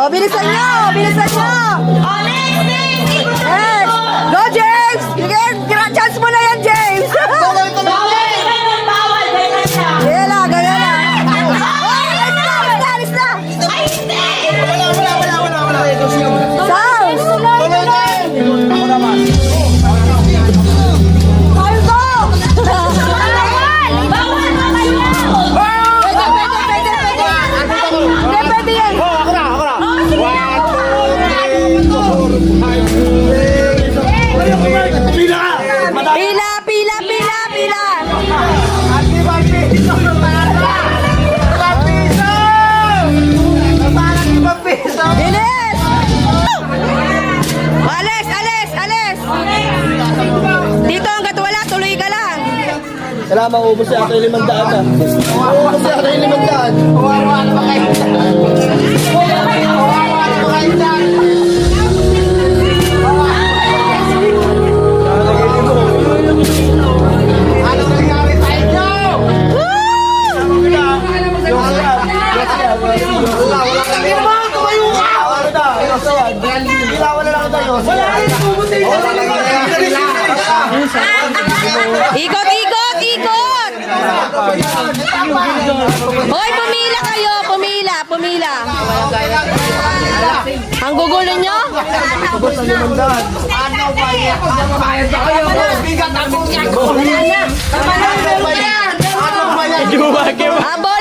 Oh, bilisan nyo! Bilisan nyo! Oh, next! Yes! Go, James! Chance mo na yan, James! Bawal! Ganyan siya! Gaya lang, gaya lang! Oh, alis na! Ay, hindi! Sounds! Bawal mamaya! Pwede yan! Pila, pila, pila, pila! Bilis! Alis, alis, alis! Dito hanggat wala, tuloy ka lang! Kailangan maubos siya ito yung 500 na. Maubos siya ito yung 500. Ikot, ikot, ikot! Hoy, pumila kayo, pumila, pumila. Ang gugulo nyo? Abo!